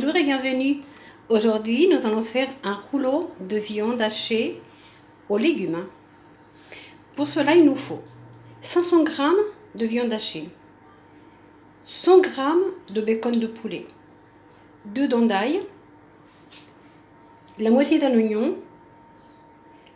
Bonjour et bienvenue. Aujourd'hui, nous allons faire un rouleau de viande hachée aux légumes. Pour cela, il nous faut 500 g de viande hachée, 100 g de bacon de poulet, 2 dents d'ail, la moitié d'un oignon,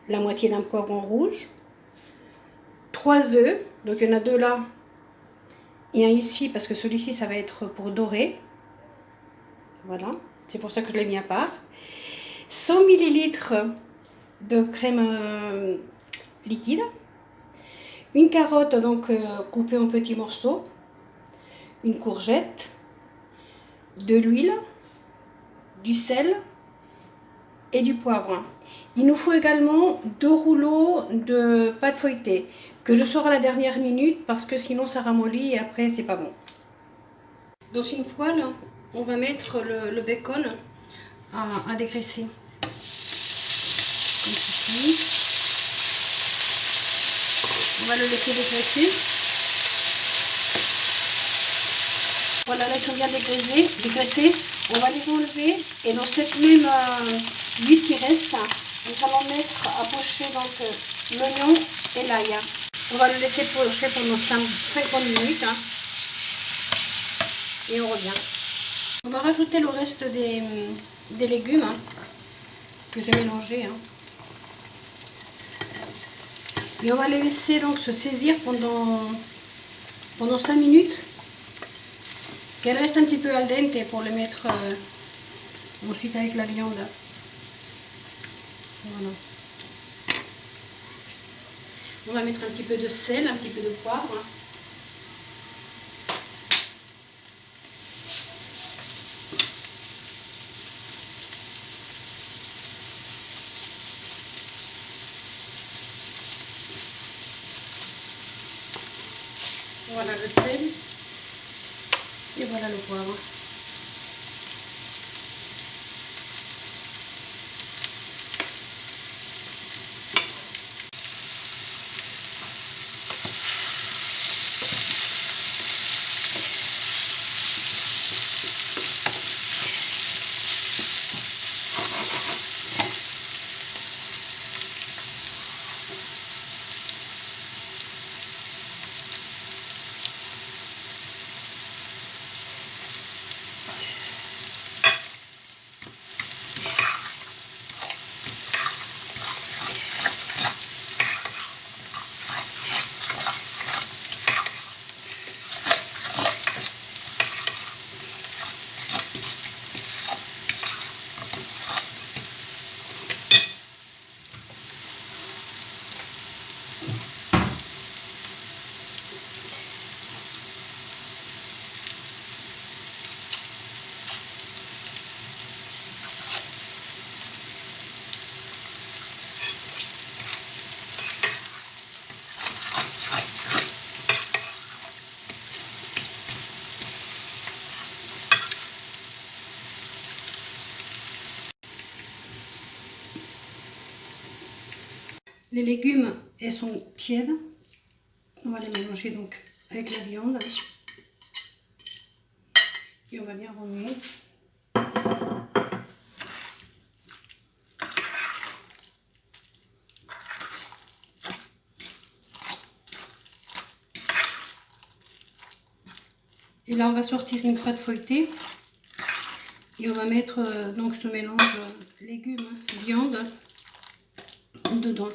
la moitié d'un poivron rouge, 3 œufs, donc il y en a 2 là et un ici parce que celui-ci ça va être pour dorer. Voilà, c'est pour ça que je l'ai mis à part. 100 ml de crème liquide, une carotte donc coupée en petits morceaux, une courgette, de l'huile, du sel et du poivre. Il nous faut également 2 rouleaux de pâte feuilletée que je sors à la dernière minute parce que sinon ça ramollit et après c'est pas bon. Dans une poêle, on va mettre le bacon à dégraisser. Comme ceci. On va le laisser dégraisser. Voilà, là ils vient dégraisser. On va les enlever et dans cette même huile qui reste, nous allons mettre à pocher donc l'oignon et l'ail. On va le laisser pocher pendant 50 minutes et on revient. On va rajouter le reste des légumes que j'ai mélangés. Et on va les laisser donc se saisir pendant 5 minutes. Qu'elle reste un petit peu al dente pour le mettre ensuite avec la viande. Voilà. On va mettre un petit peu de sel, un petit peu de poivre. Voilà le sel. Et voilà le poivre. Les légumes, elles sont tièdes. On va les mélanger donc avec la viande. Et on va bien remuer. Et là, on va sortir une pâte feuilletée. Et on va mettre donc ce mélange légumes, viande dedans.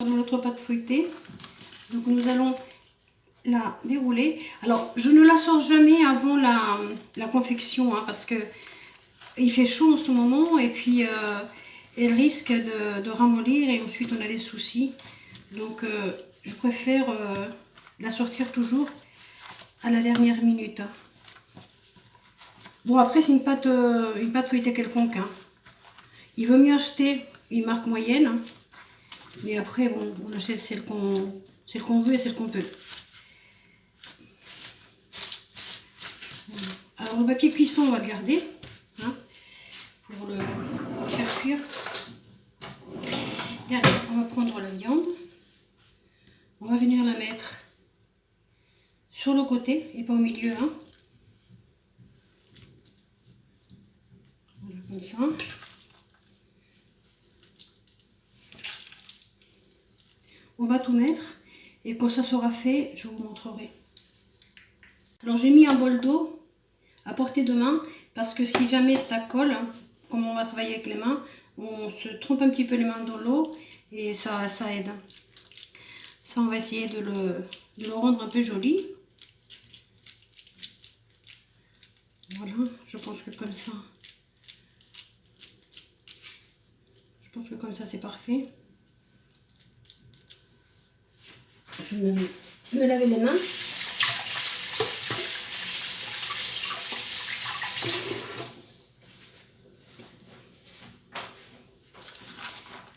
Dans notre pâte feuilletée, donc nous allons la dérouler. Alors, je ne la sors jamais avant la confection parce que il fait chaud en ce moment et puis elle risque de ramollir et ensuite on a des soucis. Donc, je préfère la sortir toujours à la dernière minute. Bon, après, c'est une pâte feuilletée quelconque. Il vaut mieux acheter une marque moyenne. Mais après, bon, on achète celle qu'on veut et celle qu'on peut. Alors, le papier cuisson, on va le garder pour le faire cuire. Et alors, on va prendre la viande. On va venir la mettre sur le côté. côté et pas au milieu. Hein. Voilà, comme ça. On va tout mettre et quand ça sera fait, je vous montrerai. Alors j'ai mis un bol d'eau à portée de main parce que si jamais ça colle, comme on va travailler avec les mains, on se trompe un petit peu les mains dans l'eau et ça aide. Ça, on va essayer de le rendre un peu joli. Voilà, je pense que comme ça, c'est parfait. Je vais me laver les mains.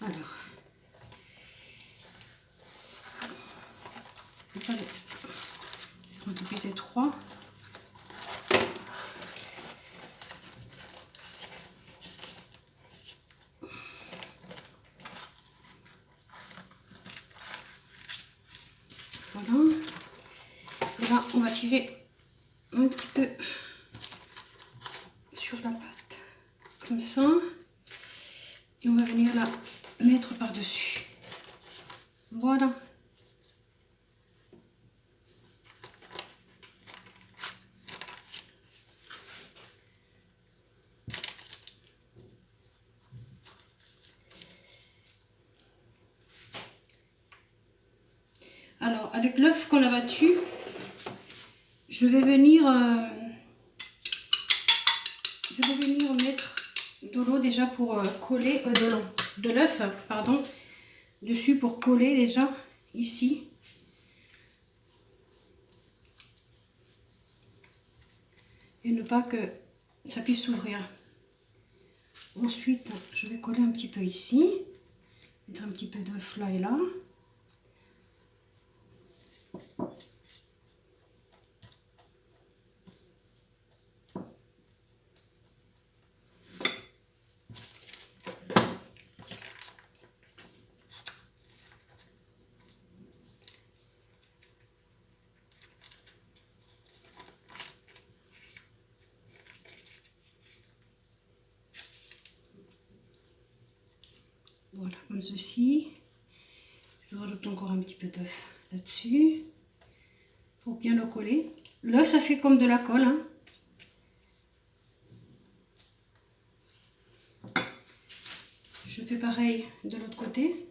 Alors, on va couper les trois. Voilà. Et là, on va tirer un petit peu sur la pâte, comme ça. Et on va venir la mettre par-dessus. Voilà. Alors, avec l'œuf qu'on a battu, je vais venir mettre de l'eau déjà pour coller, de l'œuf, pardon, dessus pour coller déjà ici. Et ne pas que ça puisse s'ouvrir. Ensuite, je vais coller un petit peu ici, mettre un petit peu d'œuf là et là. Voilà, comme ceci. Je rajoute encore un petit peu d'œuf là-dessus pour bien le coller. L'œuf, ça fait comme de la colle. Hein. Je fais pareil de l'autre côté.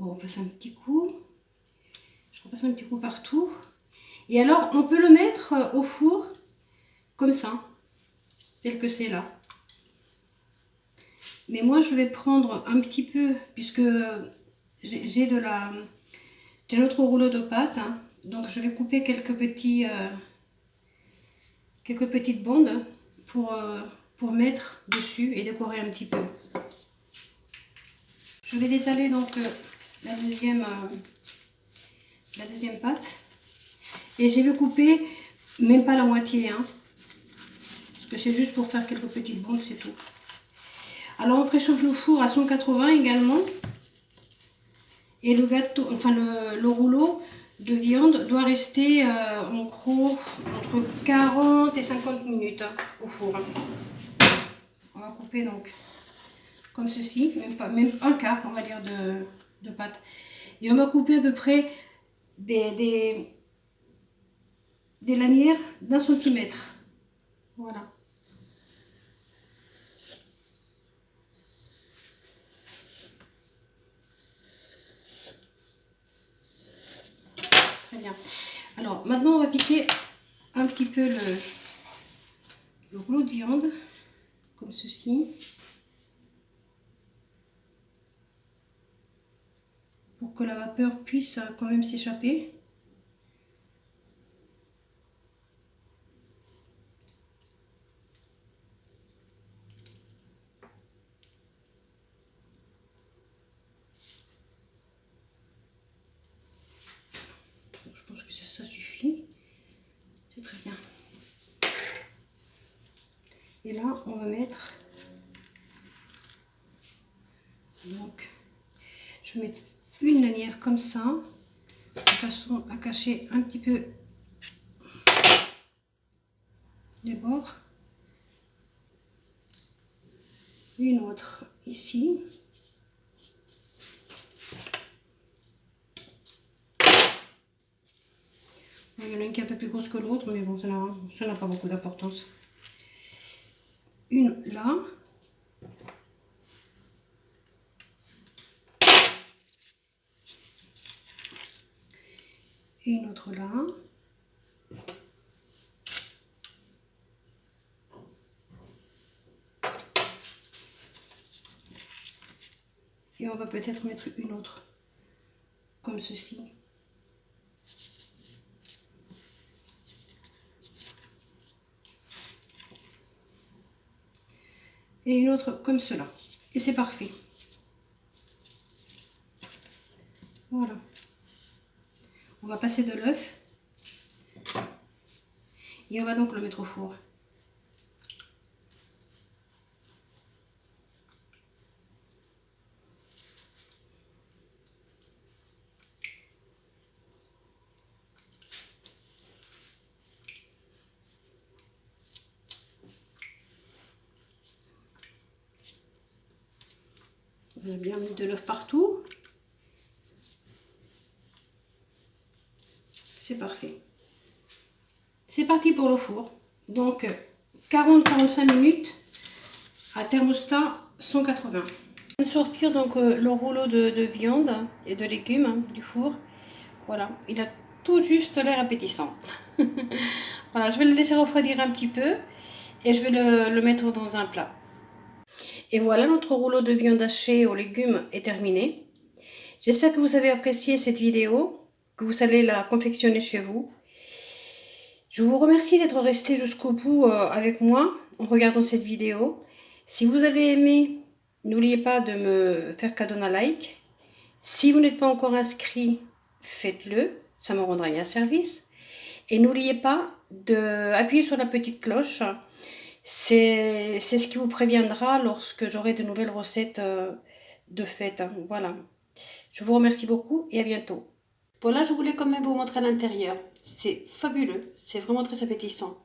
On repasse un petit coup. Je repasse un petit coup partout. Et alors, on peut le mettre au four comme ça, tel que c'est là. Mais moi, je vais prendre un petit peu, puisque j'ai un autre rouleau de pâte. Hein, donc, je vais couper quelques petites bandes pour mettre dessus et décorer un petit peu. Je vais détaler donc la deuxième pâte. Et je vais couper même pas la moitié, hein, parce que c'est juste pour faire quelques petites bandes, c'est tout. Alors on préchauffe le four à 180 également. Et le gâteau, enfin le rouleau de viande doit rester en gros entre 40 et 50 minutes hein, au four. On va couper donc comme ceci, même un quart on va dire de pâte. Et on va couper à peu près des lanières d'1 centimètre. Voilà. Très bien. Alors maintenant on va piquer un petit peu le rouleau de viande, comme ceci. Pour que la vapeur puisse quand même s'échapper. Et là, on va mettre, donc, je vais mettre une lanière comme ça, de façon à cacher un petit peu les bords. Une autre ici. Il y en a une qui est un peu plus grosse que l'autre, mais bon, ça n'a pas beaucoup d'importance. Une là. Et une autre là. Et on va peut-être mettre une autre comme ceci. Et une autre comme cela. Et c'est parfait. Voilà. On va passer de l'œuf. Et on va donc le mettre au four. On a bien mis de l'œuf partout. C'est parfait. C'est parti pour le four. Donc 40-45 minutes à thermostat 180. Je viens de sortir donc le rouleau de viande et de légumes du four. Voilà, il a tout juste l'air appétissant. Voilà, je vais le laisser refroidir un petit peu et je vais le mettre dans un plat. Et voilà, notre rouleau de viande hachée aux légumes est terminé. J'espère que vous avez apprécié cette vidéo, que vous allez la confectionner chez vous. Je vous remercie d'être resté jusqu'au bout avec moi en regardant cette vidéo. Si vous avez aimé, n'oubliez pas de me faire cadeau d'un like. Si vous n'êtes pas encore inscrit, faites-le, ça me rendra un service. Et n'oubliez pas d'appuyer sur la petite cloche. C'est ce qui vous préviendra lorsque j'aurai de nouvelles recettes de fête. Voilà. Je vous remercie beaucoup et à bientôt. Voilà, je voulais quand même vous montrer à l'intérieur. C'est fabuleux, c'est vraiment très appétissant.